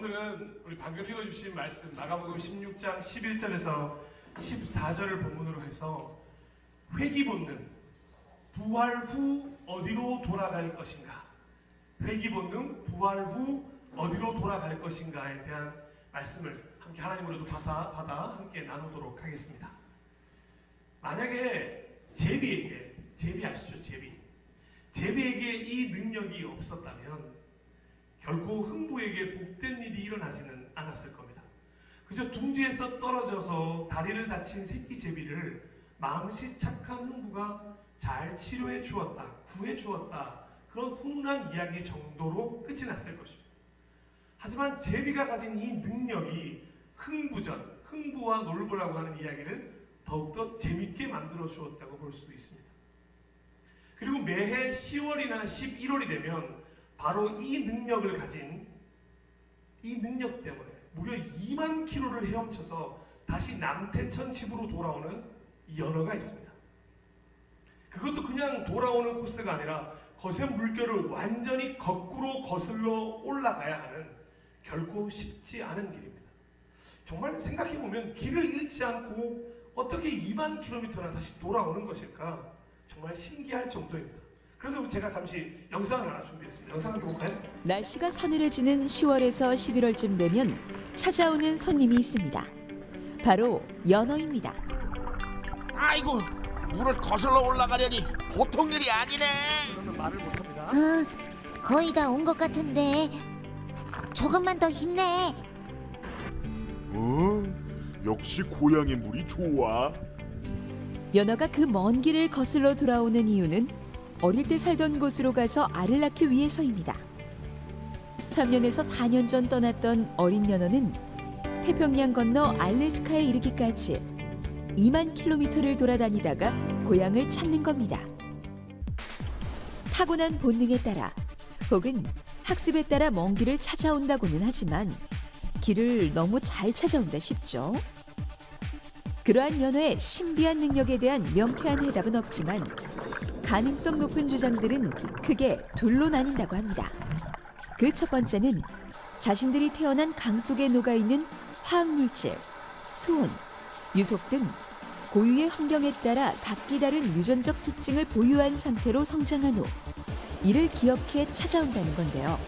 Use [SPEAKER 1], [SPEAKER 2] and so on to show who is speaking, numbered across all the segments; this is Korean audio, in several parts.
[SPEAKER 1] 오늘은 우리 방금 읽어주신 말씀 마가복음 16장 11절에서 14절을 본문으로 해서 회귀 본능, 부활 후 어디로 돌아갈 것인가, 회귀 본능, 부활 후 어디로 돌아갈 것인가에 대한 말씀을 함께 하나님으로도 받아 함께 나누도록 하겠습니다. 만약에 제비 아시죠? 제비에게 이 능력이 없었다면 결코 흥부에게 복된 일이 일어나지는 않았을 겁니다. 그저 둥지에서 떨어져서 다리를 다친 새끼 제비를 마음씨 착한 흥부가 잘 치료해 주었다, 구해 주었다, 그런 훈훈한 이야기 정도로 끝이 났을 것입니다. 하지만 제비가 가진 이 능력이 흥부와 놀부라고 하는 이야기를 더욱더 재밌게 만들어 주었다고 볼 수도 있습니다. 그리고 매해 10월이나 11월이 되면 바로 이 능력을 가진 이 능력 때문에 무려 2만 킬로를 헤엄쳐서 다시 남태천 집으로 돌아오는 이 연어가 있습니다. 그것도 그냥 돌아오는 코스가 아니라 거센 물결을 완전히 거꾸로 거슬러 올라가야 하는 결코 쉽지 않은 길입니다. 정말 생각해보면 길을 잃지 않고 어떻게 2만 킬로미터나 다시 돌아오는 것일까 정말 신기할 정도입니다. 그래서 제가 잠시 영상을 하나 준비했습니다. 영상을 볼까요?
[SPEAKER 2] 날씨가 서늘해지는 10월에서 11월쯤 되면 찾아오는 손님이 있습니다. 바로 연어입니다.
[SPEAKER 3] 아이고, 물을 거슬러 올라가려니 보통 일이 아니네.
[SPEAKER 1] 저는 말을 못합니다.
[SPEAKER 4] 거의 다 온 것 같은데 조금만 더 힘내.
[SPEAKER 3] 역시 고향의 물이 좋아.
[SPEAKER 2] 연어가 그 먼 길을 거슬러 돌아오는 이유는 어릴 때 살던 곳으로 가서 알을 낳기 위해서입니다. 3년에서 4년 전 떠났던 어린 연어는 태평양 건너 알래스카에 이르기까지 2만 킬로미터를 돌아다니다가 고향을 찾는 겁니다. 타고난 본능에 따라 혹은 학습에 따라 먼 길을 찾아온다고는 하지만 길을 너무 잘 찾아온다 싶죠. 그러한 연어의 신비한 능력에 대한 명쾌한 해답은 없지만 가능성 높은 주장들은 크게 둘로 나뉜다고 합니다. 그 첫 번째는 자신들이 태어난 강 속에 녹아있는 화학물질, 수온, 유속 등 고유의 환경에 따라 각기 다른 유전적 특징을 보유한 상태로 성장한 후 이를 기억해 찾아온다는 건데요.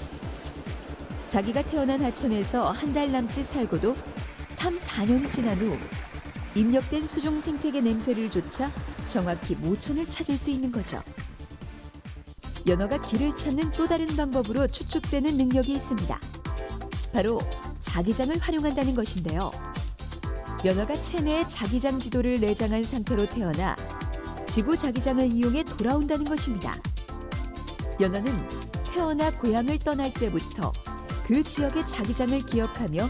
[SPEAKER 2] 자기가 태어난 하천에서 한 달 남짓 살고도 3, 4년이 지난 후 입력된 수중 생태계 냄새를 조차 정확히 모천을 찾을 수 있는 거죠. 연어가 길을 찾는 또 다른 방법으로 추측되는 능력이 있습니다. 바로 자기장을 활용한다는 것인데요. 연어가 체내에 자기장 지도를 내장한 상태로 태어나 지구 자기장을 이용해 돌아온다는 것입니다. 연어는 태어나 고향을 떠날 때부터 그 지역의 자기장을 기억하며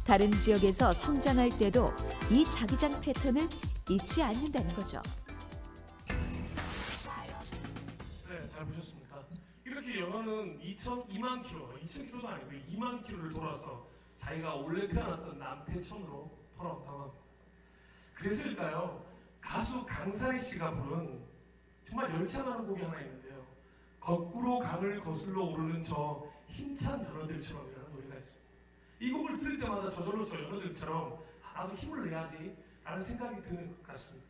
[SPEAKER 2] 다른 지역에서 성장할 때도 이 자기장 패턴을 잊지 않는다는 거죠.
[SPEAKER 1] 네, 잘 보셨습니까? 이렇게 연어는 2만 킬로, 2,000킬로도 아니고 2만 킬로를 돌아서 자기가 원래 태어났던 남태천으로 돌아온다고 합니다. 그래서일까요? 가수 강산희 씨가 부른 정말 열창하는 곡이 하나 있는데요. 거꾸로 강을 거슬러 오르는 저 힘찬 연어들처럼이라는 노래가 있습니다. 이 곡을 들을 때마다 저절로 저 연어들처럼 나도 힘을 내야지 라는 생각이 드는 것 같습니다.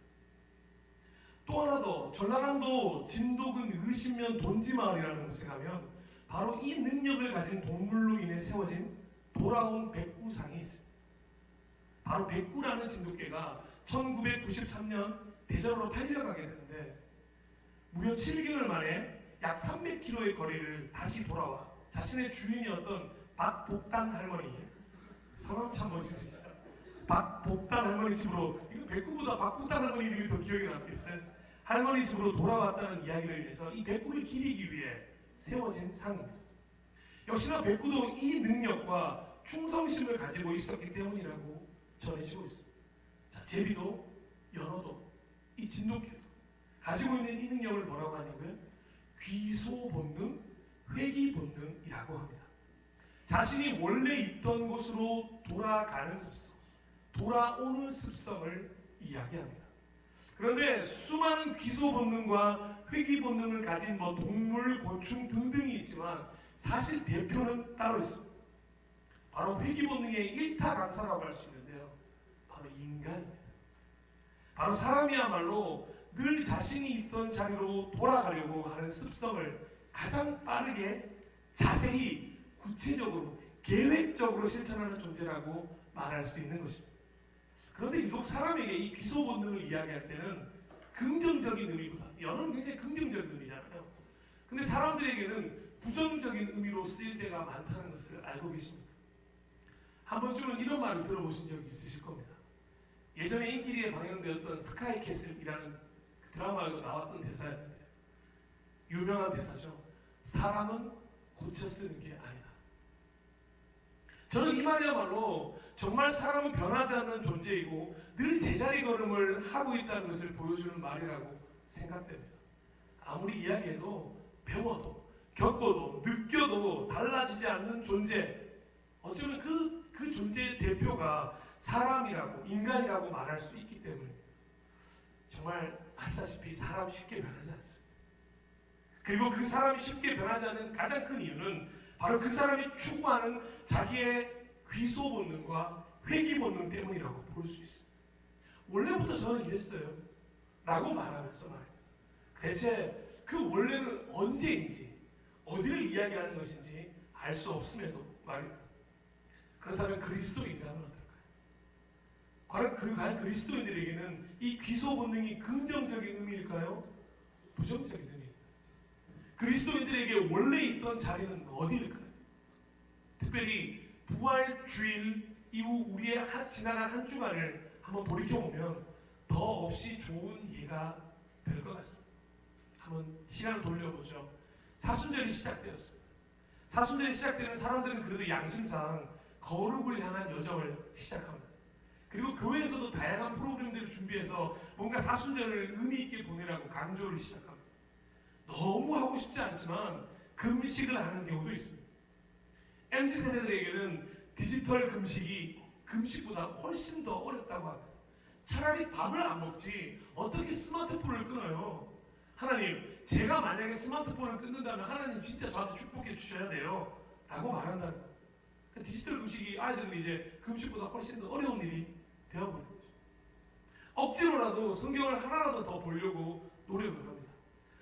[SPEAKER 1] 또 하나 더, 전라남도 진도군 의신면 돈지마을이라는 곳에 가면 바로 이 능력을 가진 동물로 인해 세워진 돌아온 백구상이 있습니다. 바로 백구라는 진돗개가 1993년 대전으로 팔려가게 되는데 무려 7개월 만에 약 300km의 거리를 다시 돌아와 자신의 주인이었던 박복단 할머니, 성함 참 멋있으시죠? 박복단 할머니 집으로, 이거 백구보다 박복단 할머니 이름이 더 기억에 남겠어요. 할머니 집으로 돌아왔다는 이야기를 위해서 이 백구를 기리기 위해 세워진 상입니다. 역시나 백구도 이 능력과 충성심을 가지고 있었기 때문이라고 전해지고 있습니다. 자, 제비도 연어도 이 진돗개도 가지고 있는 이 능력을 뭐라고 하냐고요? 귀소 본능, 회귀 본능이라고 합니다. 자신이 원래 있던 곳으로 돌아가는 습성, 돌아오는 습성을 이야기합니다. 그런데 수많은 귀소 본능과 회귀 본능을 가진 동물, 곤충 등등이 있지만 사실 대표는 따로 있습니다. 바로 회귀 본능의 일타 강사라고 할 수 있는데요. 바로 인간입니다. 바로 사람이야말로 늘 자신이 있던 자리로 돌아가려고 하는 습성을 가장 빠르게 자세히 구체적으로 계획적으로 실천하는 존재라고 말할 수 있는 것입니다. 그런데 유독 사람에게 이 귀소 본능을 이야기할 때는 긍정적인 의미보다 연어는 굉장히 긍정적인 의미잖아요. 근데 사람들에게는 부정적인 의미로 쓰일 때가 많다는 것을 알고 계십니다. 한 번쯤은 이런 말을 들어보신 적이 있으실 겁니다. 예전에 인기리에 방영되었던 스카이캐슬이라는 드라마에도 나왔던 대사였는데 유명한 대사죠. 사람은 고쳐 쓰는 게 아니다. 저는 이 말이야말로 정말 사람은 변하지 않는 존재이고 늘 제자리 걸음을 하고 있다는 것을 보여주는 말이라고 생각됩니다. 아무리 이야기해도 배워도 겪어도 느껴도 달라지지 않는 존재, 어쩌면 그 존재의 대표가 사람이라고 인간이라고 말할 수 있기 때문에 정말 아시다시피 사람 쉽게 변하지 않습니다. 그리고 그 사람이 쉽게 변하지 않는 가장 큰 이유는 바로 그 사람이 추구하는 자기의 귀소 본능과 회귀 본능 때문이라고 볼 수 있습니다. 원래부터 저는 이랬어요 라고 말하면서 말입니다. 대체 그 원래는 언제인지 어디를 이야기하는 것인지 알 수 없음에도 말입니다. 그렇다면 그리스도인이라면 어떨까요? 과연 그리스도인들에게는 이 귀소 본능이 긍정적인 의미일까요? 부정적인 의미입니다. 그리스도인들에게 원래 있던 자리는 어디일까요? 특별히 부활주일 이후 우리의 지나간 한 주간을 한번 돌이켜보면 더 없이 좋은 예가 될 것 같습니다. 한번 시간을 돌려보죠. 사순절이 시작되었습니다. 사순절이 시작되면 사람들은 그래도 양심상 거룩을 향한 여정을 시작합니다. 그리고 교회에서도 다양한 프로그램들을 준비해서 뭔가 사순절을 의미 있게 보내라고 강조를 시작합니다. 너무 하고 싶지 않지만 금식을 하는 경우도 있습니다. MZ세대들에게는 디지털 금식이 금식보다 훨씬 더 어렵다고 합니다. 차라리 밥을 안 먹지 어떻게 스마트폰을 끊어요? 하나님, 제가 만약에 스마트폰을 끊는다면 하나님 진짜 저한테 축복해 주셔야 돼요 라고 말한다는 거예요. 디지털 금식이 아이들은 이제 금식보다 훨씬 더 어려운 일이 되어버린 거죠. 억지로라도 성경을 하나라도 더 보려고 노력을 합니다.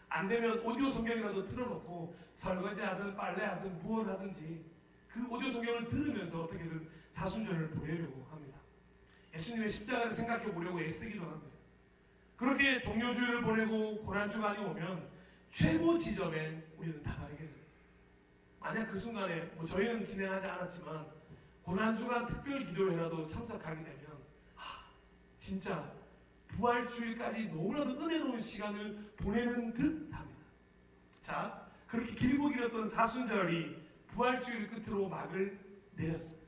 [SPEAKER 1] 안 되면 오디오 성경이라도 틀어놓고 설거지하든 빨래하든 무엇 하든지 그 오디오 성경을 들으면서 어떻게든 사순절을 보내려고 합니다. 예수님의 십자가를 생각해 보려고 애쓰기도 합니다. 그렇게 종료주일을 보내고 고난주간이 오면 최고 지점에 우리는 다다르게 됩니다. 만약 그 순간에 저희는 진행하지 않았지만 고난주간 특별 기도회라도 참석하게 되면 진짜 부활주일까지 너무나도 은혜로운 시간을 보내는 듯 합니다. 자, 그렇게 길고 길었던 사순절이 부활주일 끝으로 막을 내렸습니다.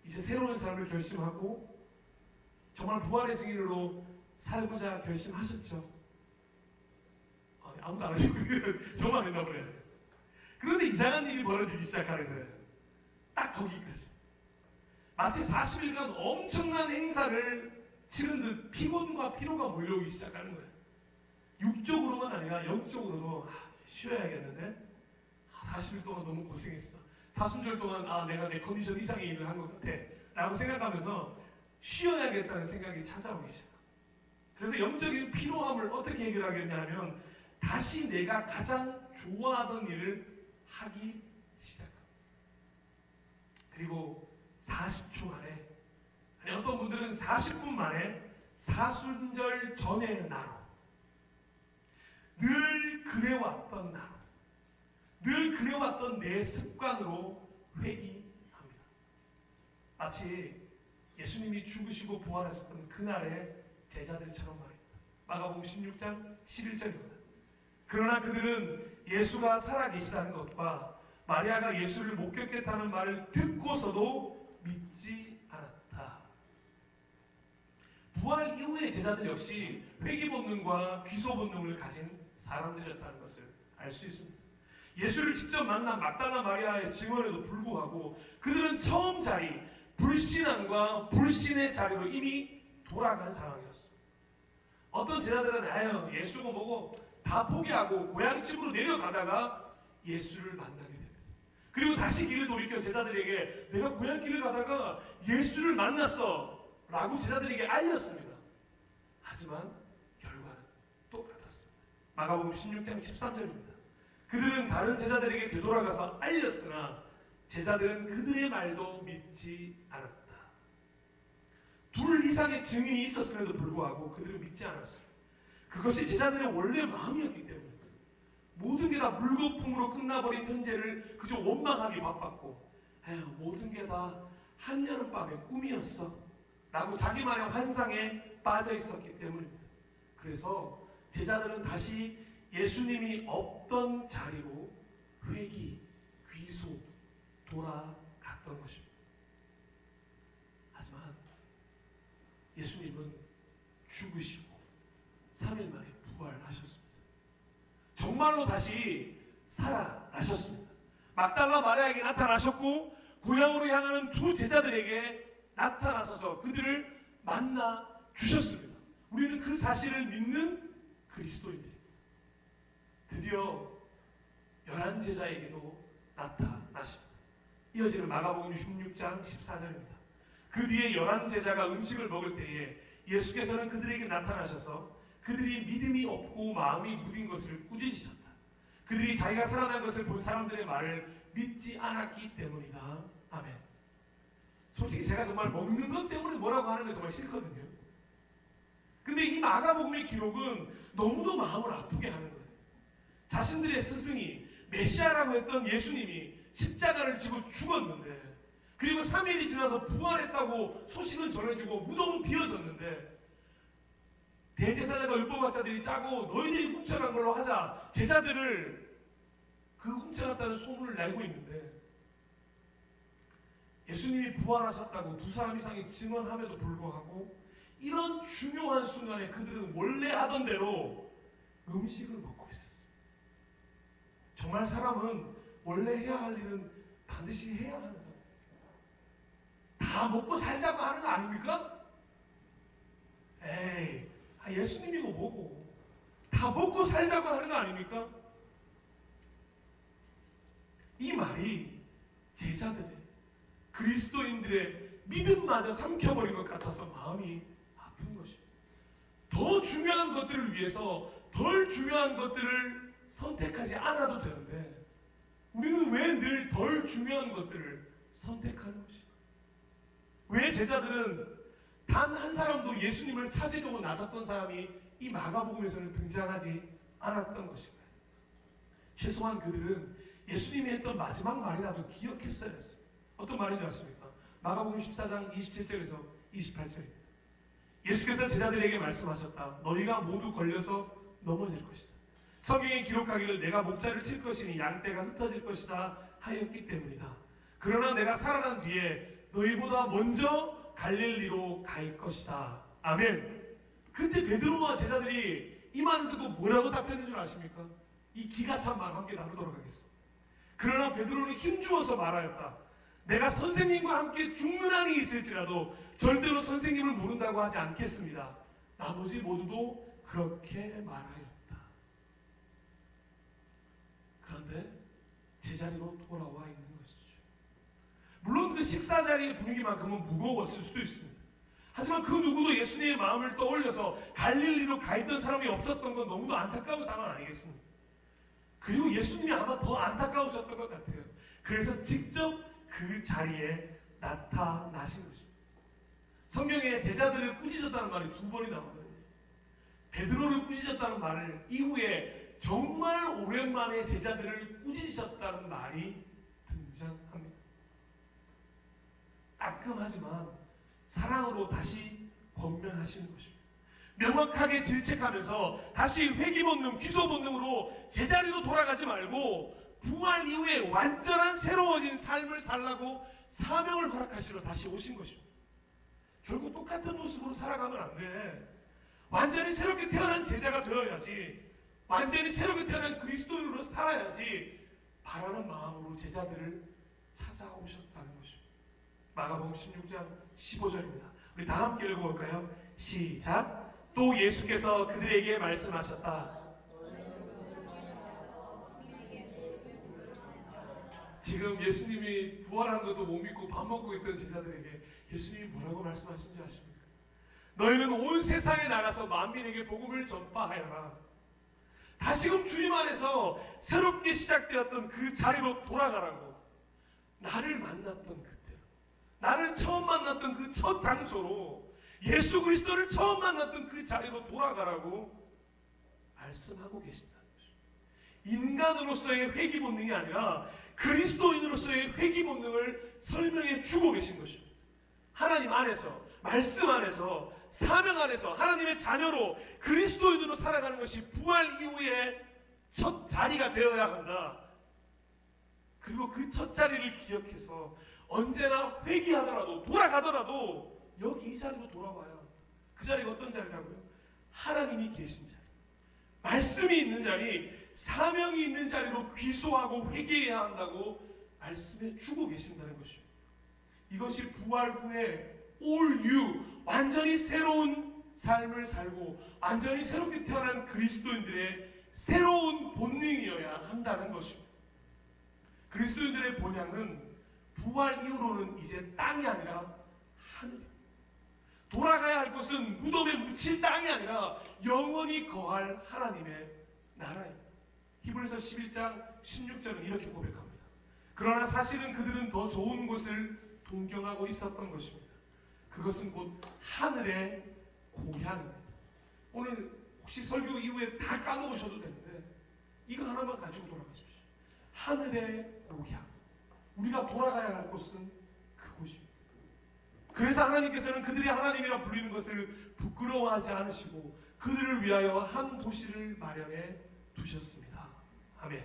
[SPEAKER 1] 이제 새로운 삶을 결심하고 정말 부활의 증인으로 살고자 결심하셨죠. 아무도 안 하시고 저만 했나 보네요. 그런데 이상한 일이 벌어지기 시작하는 거예요. 딱 거기까지. 마치 40일간 엄청난 행사를 치른 듯 피곤과 피로가 몰려오기 시작하는 거예요. 육적으로만 아니라 영적으로도 쉬어야겠는데 40일 동안 너무 고생했어. 사순절 동안 내가 내 컨디션 이상의 일을 한 것 같아 라고 생각하면서 쉬어야겠다는 생각이 찾아오기 시작합니다. 그래서 영적인 피로함을 어떻게 해결하겠냐 하면 다시 내가 가장 좋아하던 일을 하기 시작합니다. 그리고 40초 만에, 아니 어떤 분들은 40분 만에 사순절 전의 나로, 늘 그래왔던 나로, 늘 그래왔던 내 습관으로 회귀합니다. 마치 예수님이 죽으시고 부활하셨던 그날의 제자들처럼 말입니다. 마가복음 16장 11절입니다. 그러나 그들은 예수가 살아계시다는 것과 마리아가 예수를 목격했다는 말을 듣고서도 믿지 않았다. 부활 이후의 제자들 역시 회귀 본능과 귀소 본능을 가진 사람들이었다는 것을 알 수 있습니다. 예수를 직접 만난 막달라 마리아의 증언에도 불구하고 그들은 처음 자리, 불신앙과 불신의 자리로 이미 돌아간 상황이었습니다. 어떤 제자들은 예수가 뭐고 다 포기하고 고향집으로 내려가다가 예수를 만나게 됩니다. 그리고 다시 길을 돌이켜 제자들에게 내가 고향길을 가다가 예수를 만났어 라고 제자들에게 알렸습니다. 하지만 결과는 똑같았습니다. 마가복음 16장 13절입니다. 그들은 다른 제자들에게 되돌아가서 알렸으나 제자들은 그들의 말도 믿지 않았다. 둘 이상의 증인이 있었음에도 불구하고 그들은 믿지 않았어요. 그것이 제자들의 원래 마음이었기 때문에 모든 게 다 물거품으로 끝나버린 현재를 그저 원망하기 바빴고 에휴 모든 게 다 한여름밤의 꿈이었어 라고 자기만의 환상에 빠져 있었기 때문입니다. 그래서 제자들은 다시 예수님이 없던 자리로 회귀, 귀소 돌아갔던 것입니다. 하지만 예수님은 죽으시고 3일 만에 부활하셨습니다. 정말로 다시 살아나셨습니다. 막달라 마리아에게 나타나셨고 고향으로 향하는 두 제자들에게 나타나셔서 그들을 만나 주셨습니다. 우리는 그 사실을 믿는 그리스도인들입니다. 드디어 11제자에게도 나타나십니다. 이어지는 마가복음 16장 14절입니다. 그 뒤에 11제자가 음식을 먹을 때에 예수께서는 그들에게 나타나셔서 그들이 믿음이 없고 마음이 무딘 것을 꾸짖으셨다. 그들이 자기가 살아난 것을 본 사람들의 말을 믿지 않았기 때문이다. 아멘. 솔직히 제가 정말 먹는 것 때문에 뭐라고 하는 게 정말 싫거든요. 근데 이 마가복음의 기록은 너무도 마음을 아프게 하는 거예요. 자신들의 스승이 메시아라고 했던 예수님이 십자가를 지고 죽었는데 그리고 3일이 지나서 부활했다고 소식은 전해지고 무덤은 비어졌는데 대제사장과 율법학자들이 짜고 너희들이 훔쳐간 걸로 하자 제자들을 그 훔쳐갔다는 소문을 내고 있는데 예수님이 부활하셨다고 두 사람 이상이 증언함에도 불구하고 이런 중요한 순간에 그들은 원래 하던 대로 음식을 먹고 있었어요. 정말 사람은 원래 해야 할 일은 반드시 해야 하는 거예요. 다 먹고 살자고 하는 거 아닙니까? 에이, 예수님이고 뭐고 다 먹고 살자고 하는 거 아닙니까? 이 말이 제자들의 그리스도인들의 믿음마저 삼켜버린 것 같아서 마음이 아픈 것입니다. 더 중요한 것들을 위해서 덜 중요한 것들을 선택하지 않아도 되는데 우리는 왜 늘 덜 중요한 것들을 선택하는 것입니까? 왜 제자들은 단 한 사람도 예수님을 찾으려고 나섰던 사람이 이 마가복음에서는 등장하지 않았던 것인가요? 최소한 그들은 예수님이 했던 마지막 말이라도 기억했어야 했습니다. 어떤 말인지 아십니까? 마가복음 14장 27절에서 28절입니다. 예수께서 제자들에게 말씀하셨다. 너희가 모두 걸려서 넘어질 것이다. 성경에 기록하기를 내가 목자를 칠 것이니 양떼가 흩어질 것이다 하였기 때문이다. 그러나 내가 살아난 뒤에 너희보다 먼저 갈릴리로 갈 것이다. 아멘. 그때 베드로와 제자들이 이 말을 듣고 뭐라고 답했는 줄 아십니까? 이 기가 찬 말 함께 나누도록 하겠습니다. 그러나 베드로는 힘주어서 말하였다. 내가 선생님과 함께 죽는 한이 있을지라도 절대로 선생님을 모른다고 하지 않겠습니다. 나머지 모두도 그렇게 말하였다. 그런데 제자리로 돌아와 있는 것이죠. 물론 그 식사 자리의 분위기만큼은 무거웠을 수도 있습니다. 하지만 그 누구도 예수님의 마음을 떠올려서 갈릴리로 가 있던 사람이 없었던 건 너무도 안타까운 상황 아니겠습니까? 그리고 예수님이 아마 더 안타까우셨던 것 같아요. 그래서 직접 그 자리에 나타나신 것입니다. 성경에 제자들을 꾸짖었다는 말이 2번이 나오거든요. 베드로를 꾸짖었다는 말을 이후에 정말 오랜만에 제자들을 꾸짖으셨다는 말이 등장합니다. 따끔하지만 사랑으로 다시 권면하시는 것입니다. 명확하게 질책하면서 다시 회귀 본능, 귀소 본능으로 제자리로 돌아가지 말고 부활 이후에 완전한 새로워진 삶을 살라고 사명을 허락하시러 다시 오신 것입니다. 결국 똑같은 모습으로 살아가면 안 돼. 완전히 새롭게 태어난 제자가 되어야지. 완전히 새롭게 태어난 그리스도인으로 살아야지. 바라는 마음으로 제자들을 찾아오셨다는 것입니다. 마가복음 16장 15절입니다. 우리 다 함께 읽어볼까요? 시작. 또 예수께서 그들에게 말씀하셨다. 지금 예수님이 부활한 것도 못 믿고 밥 먹고 있던 제자들에게 예수님이 뭐라고 말씀하신 줄 아십니까? 너희는 온 세상에 나가서 만민에게 복음을 전파하여라. 다시금 주님 안에서 새롭게 시작되었던 그 자리로 돌아가라고. 나를 만났던 그때, 나를 처음 만났던 그 첫 장소로, 예수 그리스도를 처음 만났던 그 자리로 돌아가라고 말씀하고 계신다는 것입니다. 인간으로서의 회귀 본능이 아니라 그리스도인으로서의 회귀 본능을 설명해 주고 계신 것입니다. 하나님 안에서, 말씀 안에서, 사명 안에서 하나님의 자녀로 그리스도인으로 살아가는 것이 부활 이후의 첫 자리가 되어야 한다. 그리고 그 첫 자리를 기억해서 언제나 회귀하더라도, 돌아가더라도 여기 이 자리로 돌아와야 합니다. 그 자리가 어떤 자리라고요? 하나님이 계신 자리, 말씀이 있는 자리, 사명이 있는 자리로 귀소하고 회개해야 한다고 말씀해 주고 계신다는 것입니다. 이것이 부활 후에 all new, 완전히 새로운 삶을 살고 완전히 새롭게 태어난 그리스도인들의 새로운 본능이어야 한다는 것입니다. 그리스도인들의 본향은 부활 이후로는 이제 땅이 아니라 하늘이에요. 돌아가야 할 곳은 무덤에 묻힐 땅이 아니라 영원히 거할 하나님의 나라예요. 히브리서 11장 16절은 이렇게 고백합니다. 그러나 사실은 그들은 더 좋은 곳을 동경하고 있었던 것입니다. 그것은 곧 하늘의 고향입니다. 오늘 혹시 설교 이후에 다 까먹으셔도 되는데 이거 하나만 가지고 돌아가십시오. 하늘의 고향. 우리가 돌아가야 할 곳은 그곳입니다. 그래서 하나님께서는 그들이 하나님이라 불리는 것을 부끄러워하지 않으시고 그들을 위하여 한 도시를 마련해 두셨습니다. 아멘.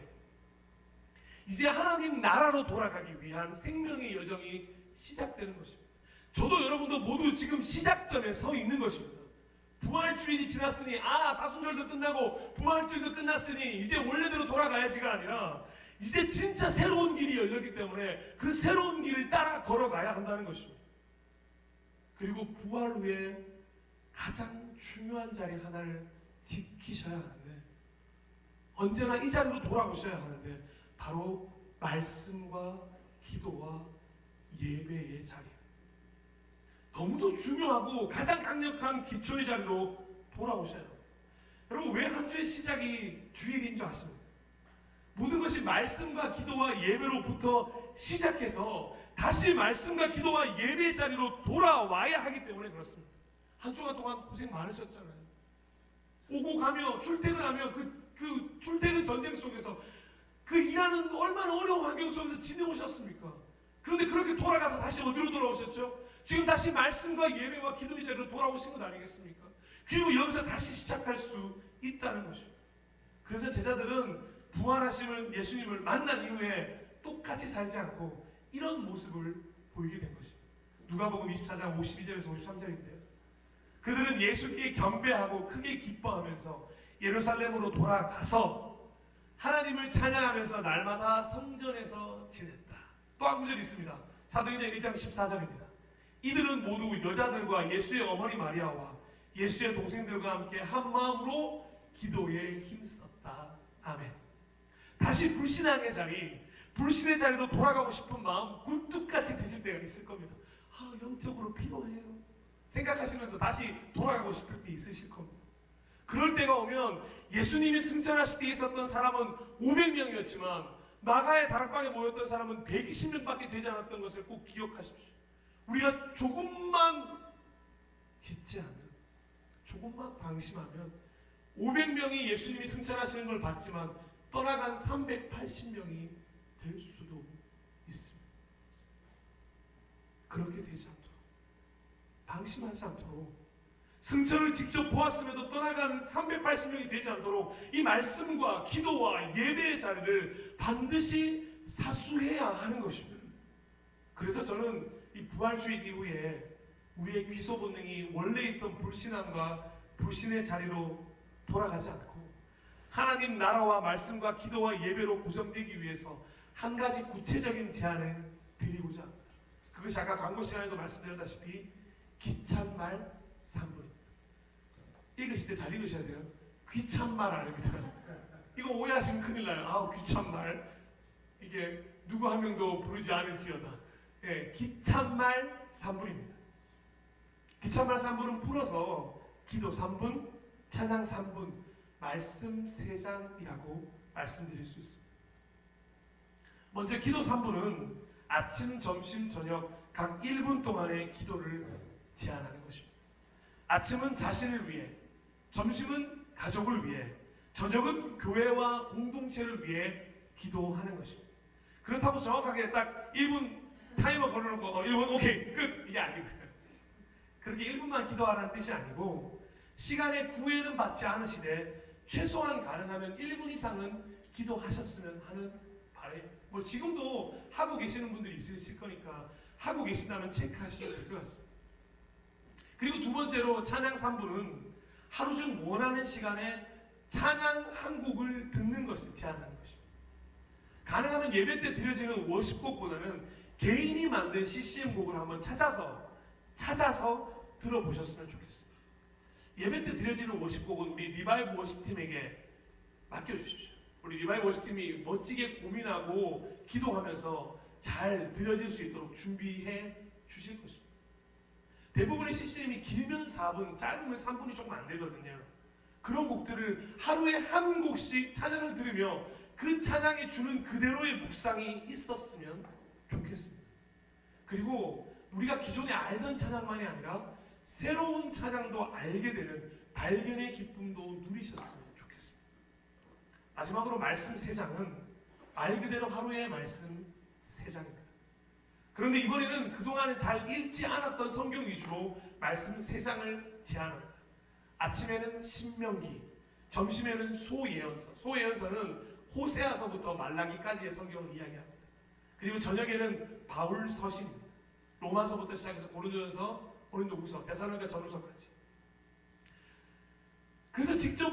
[SPEAKER 1] 이제 하나님 나라로 돌아가기 위한 생명의 여정이 시작되는 것입니다. 저도 여러분도 모두 지금 시작점에 서 있는 것입니다. 부활주일이 지났으니 사순절도 끝나고 부활주일도 끝났으니 이제 원래대로 돌아가야지가 아니라 이제 진짜 새로운 길이 열렸기 때문에 그 새로운 길을 따라 걸어가야 한다는 것입니다. 그리고 부활 후에 가장 중요한 자리 하나를 지키셔야 하는데 언제나 이 자리로 돌아오셔야 하는데 바로 말씀과 기도와 예배의 자리입니다. 너무도 중요하고 가장 강력한 기초의 자리로 돌아오셔야 합니다. 여러분 왜 한 주의 시작이 주일인 줄 아십니까? 모든 것이 말씀과 기도와 예배로부터 시작해서 다시 말씀과 기도와 예배의 자리로 돌아와야 하기 때문에 그렇습니다. 한 주간 동안 고생 많으셨잖아요. 오고 가며 출퇴근하며 그 출퇴근 전쟁 속에서 그 일하는 얼마나 어려운 환경 속에서 지내오셨습니까? 그런데 그렇게 돌아가서 다시 어디로 돌아오셨죠? 지금 다시 말씀과 예배와 기도의 자리로 돌아오신 것 아니겠습니까? 그리고 여기서 다시 시작할 수 있다는 것이죠. 그래서 제자들은 부활하시는 예수님을 만난 이후에 똑같이 살지 않고 이런 모습을 보이게 된 것입니다. 누가복음 24장 52절에서 53절인데요. 그들은 예수께 경배하고 크게 기뻐하면서 예루살렘으로 돌아가서 하나님을 찬양하면서 날마다 성전에서 지냈다. 또 한 구절 있습니다. 사도행전 1장 14절입니다. 이들은 모두 여자들과 예수의 어머니 마리아와 예수의 동생들과 함께 한 마음으로 기도에 힘썼다. 아멘. 다시 불신앙의 자리, 불신의 자리로 돌아가고 싶은 마음 굴뚝같이 드실 때가 있을 겁니다. 영적으로 피곤해요 생각하시면서 다시 돌아가고 싶을 때 있으실 겁니다. 그럴 때가 오면 예수님이 승천하실 때 있었던 사람은 500명이었지만 나가의 다락방에 모였던 사람은 120명밖에 되지 않았던 것을 꼭 기억하십시오. 우리가 조금만 지체하면, 조금만 방심하면 500명이 예수님이 승천하시는 걸 봤지만 떠나간 380명이 될 수도 있습니다. 그렇게 되지 않도록, 방심하지 않도록, 승천을 직접 보았음에도 떠나간 380명이 되지 않도록 이 말씀과 기도와 예배의 자리를 반드시 사수해야 하는 것입니다. 그래서 저는 이 부활주의 이후에 우리의 귀소 본능이 원래 있던 불신함과 불신의 자리로 돌아가지 않고 하나님 나라와 말씀과 기도와 예배로 구성되기 위해서 한 가지 구체적인 제안을 드리고자 합니다. 그것이 아까 광고 시간에도 말씀드렸다시피 귀찬말 3분입니다. 읽으실 때 잘 읽으셔야 돼요. 귀찬말 아닙니다. 이거 오해하시면 큰일 나요. 귀찬말. 이게 누구 한 명도 부르지 않을지어다. 예, 기참말 3분입니다. 기참말 3분은 풀어서 기도 3분, 찬양 3분, 말씀 3장이라고 말씀드릴 수 있습니다. 먼저 기도 3분은 아침, 점심, 저녁 각 1분 동안의 기도를 제한하는 것입니다. 아침은 자신을 위해, 점심은 가족을 위해, 저녁은 교회와 공동체를 위해 기도하는 것입니다. 그렇다고 정확하게 딱 1분 타이머 걸어놓고 1분 오케이 끝 이게 아니고요. 그렇게 1분만 기도하라는 뜻이 아니고 시간의 구애는 받지 않으시되 최소한 가능하면 1분 이상은 기도하셨으면 하는 바람입니다. 뭐 지금도 하고 계시는 분들이 있으실 거니까 하고 계신다면 체크하시면 될 것 같습니다. 그리고 두 번째로 찬양 3분은 하루 중 원하는 시간에 찬양 한 곡을 듣는 것을 제한하는 것입니다. 가능하면 예배 때 드려지는 워십곡보다는 개인이 만든 CCM 곡을 한번 찾아서 들어보셨으면 좋겠습니다. 예배 때 드려지는 워십곡은 우리 리바이브 워십팀에게 맡겨주십시오. 우리 리바이브 워십팀이 멋지게 고민하고 기도하면서 잘 드려질 수 있도록 준비해 주실 것입니다. 대부분의 CCM이 길면 4분, 짧으면 3분이 조금 안 되거든요. 그런 곡들을 하루에 한 곡씩 찬양을 들으며 그 찬양이 주는 그대로의 묵상이 있었으면 좋겠습니다. 그리고 우리가 기존에 알던 찬양만이 아니라 새로운 찬양도 알게 되는 발견의 기쁨도 누리셨으면 좋겠습니다. 마지막으로 말씀 3장은 말 그대로 하루의 말씀 3장입니다. 그런데 이번에는 그동안 잘 읽지 않았던 성경 위주로 말씀 3장을 제안합니다. 아침에는 신명기, 점심에는 소예언서. 소예언서는 호세아서부터 말라기까지의 성경을 이야기합니다. 그리고 저녁에는 바울 서신입니다. 로마서부터 시작해서 고린도전서, 고린도후서, 데살로니가 전후서까지. 그래서 직접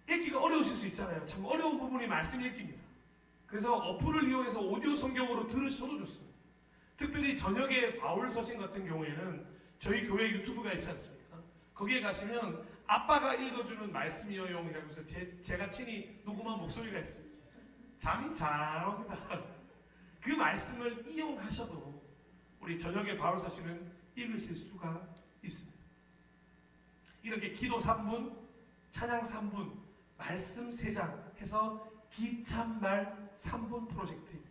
[SPEAKER 1] 읽기가 어려우실 수 있잖아요. 참 어려운 부분이 말씀 읽기입니다. 그래서 어플을 이용해서 오디오 성경으로 들으셔도 좋습니다. 특별히 저녁에 바울 서신 같은 경우에는 저희 교회 유튜브가 있지 않습니까? 거기에 가시면 아빠가 읽어주는 말씀이요용이라고 해서 제가 친히 녹음한 목소리가 있습니다. 잠이 잘 옵니다. 그 말씀을 이용하셔도 우리 저녁에 바울 서신은 읽으실 수가 있습니다. 이렇게 기도 3분, 찬양 3분, 말씀 3장 해서 기참말 3분 프로젝트입니다.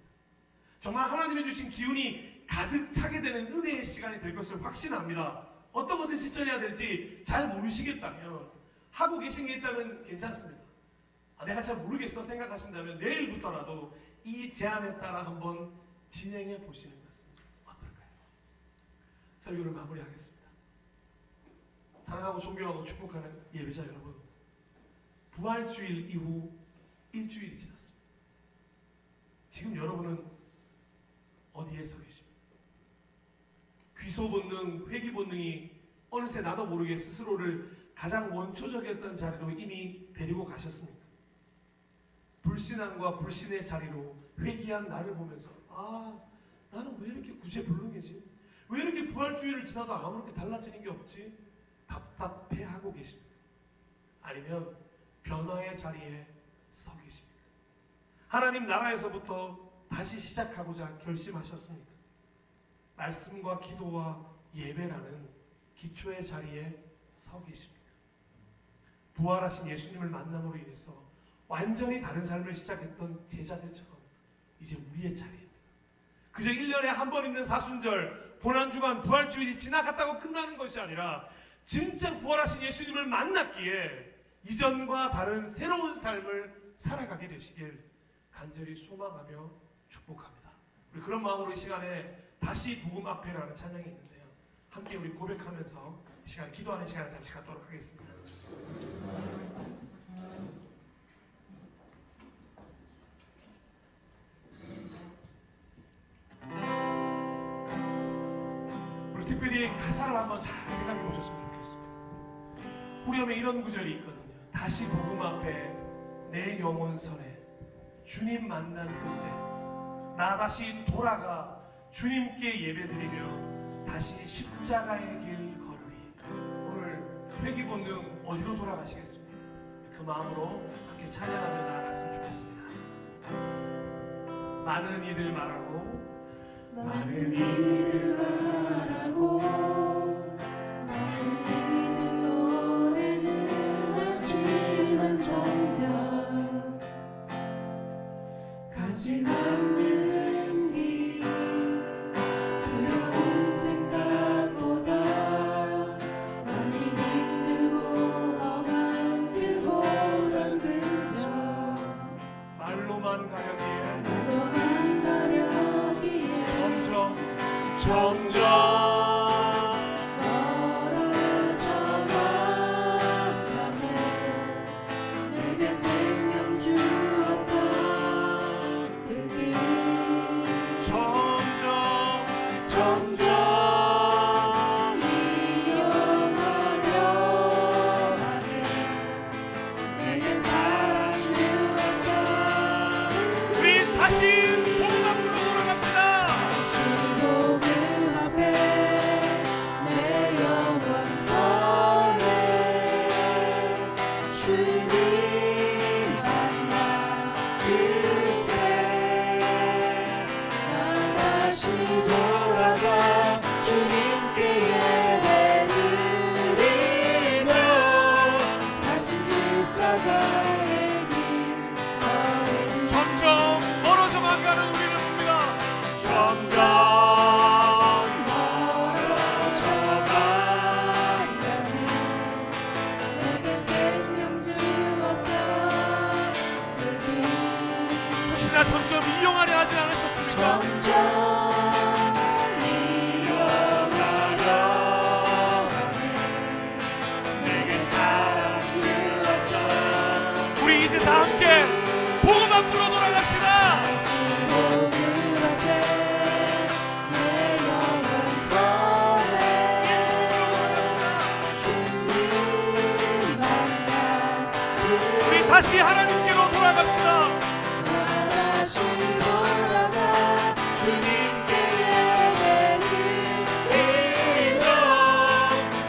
[SPEAKER 1] 정말 하나님이 주신 기운이 가득 차게 되는 은혜의 시간이 될 것을 확신합니다. 어떤 것을 실천해야 될지 잘 모르시겠다면, 하고 계신 게 있다면 괜찮습니다. 내가 잘 모르겠어 생각하신다면 내일부터라도 이 제안에 따라 한번 진행해 보시는 것은 어떨까요? 설교를 마무리하겠습니다. 사랑하고 존경하고 축복하는 예배자 여러분, 부활주일 이후 일주일이 지났습니다. 지금 여러분은 어디에 서 계십니까? 귀소 본능, 회귀 본능이 어느새 나도 모르게 스스로를 가장 원초적이었던 자리로 이미 데리고 가셨습니까? 불신앙과 불신의 자리로 회귀한 나를 보면서 나는 왜 이렇게 구제불능이지? 왜 이렇게 부활주의를 지나도 아무렇게 달라지는 게 없지? 답답해하고 계십니까? 아니면 변화의 자리에 서 계십니까? 하나님 나라에서부터 다시 시작하고자 결심하셨습니까? 말씀과 기도와 예배라는 기초의 자리에 서 계십니까? 부활하신 예수님을 만남으로 인해서 완전히 다른 삶을 시작했던 제자들처럼 이제 우리의 차례입니다. 그저 1년에 한 번 있는 사순절, 고난주간, 부활주일이 지나갔다고 끝나는 것이 아니라 진짜 부활하신 예수님을 만났기에 이전과 다른 새로운 삶을 살아가게 되시길 간절히 소망하며 축복합니다. 우리 그런 마음으로 이 시간에 다시 복음 앞에라는 찬양이 있는데요. 함께 우리 고백하면서 이 시간 기도하는 시간을 잠시 갖도록 하겠습니다. 우리 특별히 가사를 한번 잘 생각해 보셨으면 좋겠습니다. 후렴에 이런 구절이 있거든요. 다시 복음 앞에 내 영혼 선에 주님 만난 그때 나 다시 돌아가 주님께 예배드리며 다시 십자가의 길 걸으리. 오늘 회귀 본능 어디로 돌아가시겠습니까? 그 마음으로 함께 찬양하며 나아갔으면 좋겠습니다. 많은 이들 말하고
[SPEAKER 5] 많은 이들 말하고 많은 이들 노래는 하지만 정작 가진 않는 이 두려운 생각보다 많이 힘들고 험한 길보단 그저
[SPEAKER 1] 말로만 가려기에
[SPEAKER 5] 말로만 가려기에
[SPEAKER 1] 점점
[SPEAKER 5] 멀어져가네. 내게 생명 주었던 그 길 점점 이어가려 하네. 내게 사랑 주었던
[SPEAKER 1] 우리 다시 복음 앞으로 돌아갑시다.
[SPEAKER 5] 다시 복음 앞에 내 영혼 서네. 주님 만나 그때 나 다시 돌아가 주님께 예배드리며 다시 십자가의 길 걸을
[SPEAKER 1] 점점 멀어져만 가는 우리를 봅니다. 점점
[SPEAKER 5] 멀어져가네. 내게 생명 주었던 그 길
[SPEAKER 1] 혹시나 점점 이용하려 하지 않으셨습니까?
[SPEAKER 5] 점점 이어가려 하네. 내게 사랑 주었던
[SPEAKER 1] 우리 이제 다 함께 복음 앞으로 돌아갑시다.
[SPEAKER 5] 다시 복음 앞에 내 영혼 서네. 주님 만나
[SPEAKER 1] 우리 다시 하나님께로 돌아갑시다.
[SPEAKER 5] 다시 돌아가 주님께 예배드리며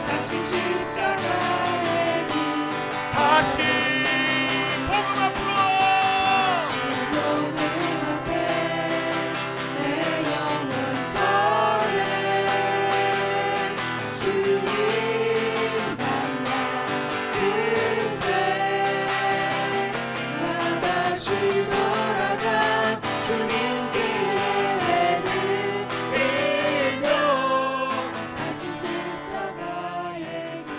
[SPEAKER 5] 다시 십자가의 길
[SPEAKER 1] 다시 복음 앞으로
[SPEAKER 5] 복음 앞에 내 영혼 서네. 주님 만나 그때 나 다시 돌아가 주님께 예배드리며 다시 십자가의 길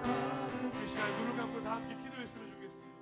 [SPEAKER 5] 걸을
[SPEAKER 1] 이 시간 눈을 감고 다 함께 기도했으면 좋겠습니다.